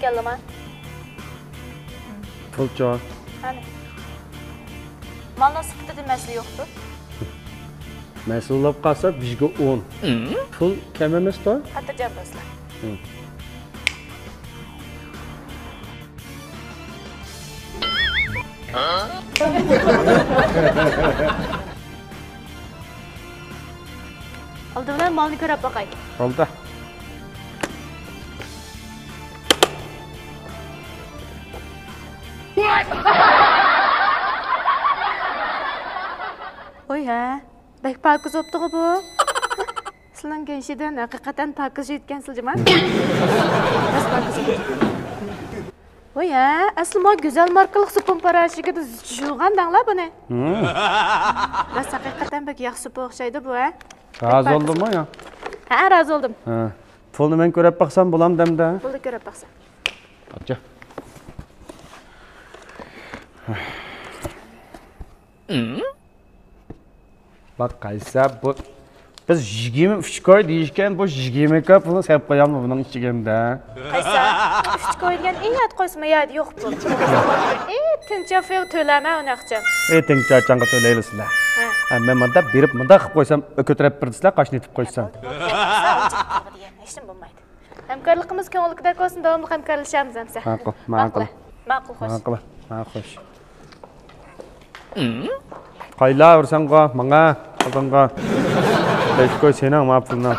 ekanman. Pulcha. Hani. Malning sifati masala yo'qku. Mas'ullab qalsa bizga 10. Pul kam emas-da? Xotirjam bo'lasizlar. Oldi bilan molni ko'rib boqay. Oldi. Oy ha, bek pakiz bo'pti bu. Sizlarning genişiden haqiqatan pakiz yetgansiz jima. Bas pakiz. Oy ha, asli mo güzel markalık supun parashiga jug'andanglar buni. Bas haqiqatan bek yaxshi sup o'xshaydi bu ha. Razı oldum ya. Ha, razı oldum. Ha. Pulni men ko'rib baqsam bo'lamdimda. Pulni ko'rib baqsa. Acha. Bak qaysa bu biz 23 koy deyishgan bu 20 koy pulni sepib qo'yamiz buning ichiganda. Qaysa 3 koygan eng yat qo'ysma yad yo'q pul. Tincha fer to'lama unaqcha. Tincha chanqa to'laylasizlar. Ha. Men menda berib menda qilib qo'ysam ko'tarib birdisizlar qo'shni etib qo'ysam. Hech nima bo'lmaydi. Hamkorligimiz ko'ngillikda bo'lsin, davomli hamkorlashamiz hamsa. Ma'qul, ma'qul. Ma'qul xo'sh. Ma'qul, ma'qul. Qayla ursan qo, menga, qolganqa. Besh koy senang ma'qulna.